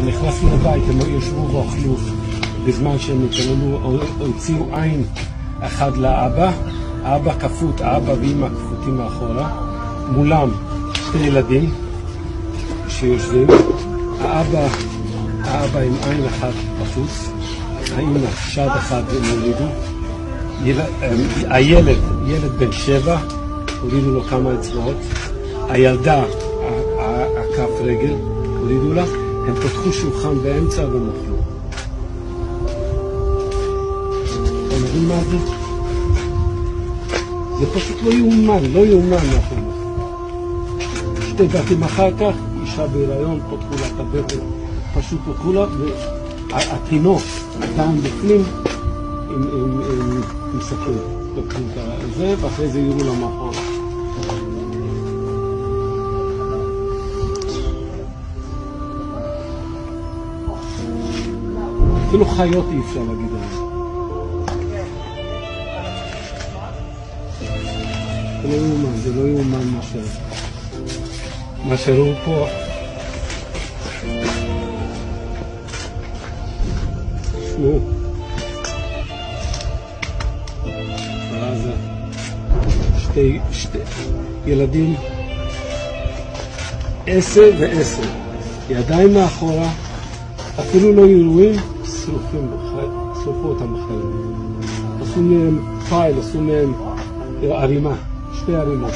נכנסנו לבית, הם ישבו ואוכלו בזמן שהם התעללו, הוציאו עין אחד לאבא, האבא כפות, האבא ואמא כפותים מאחורה, מולם שתי ילדים שיושבים, האבא עם עין אחת בחוץ, האמא שד אחד הם הורידו, ילד בן 7, הורידו לו כמה אצבעות, הילדה, הכף רגל, הורידו לה, הם פתחו שולחן באמצע והם אוכלו. אתה מבין מה זה? זה פשוט לא יאומן מהחיים. שתי בתים אחר כך, אישה בהיריון, פתחו לה את הבטן, פשוט פתחו לה, והתינוק, הטעם בפנים, עם סכין. לוקחים את זה, ואחרי זה יראו לה מאחורה. אפילו חיות אי אפשר להגיד עליהם. זה לא יאומן מה שראו פה. תשמעו. שתי ילדים 10 ו10, ידיים מאחורה, אפילו לא ירועים, שרפו אותם בחיים. עשו מהם פייל, עשו מהם ערימה, 2 ערימות.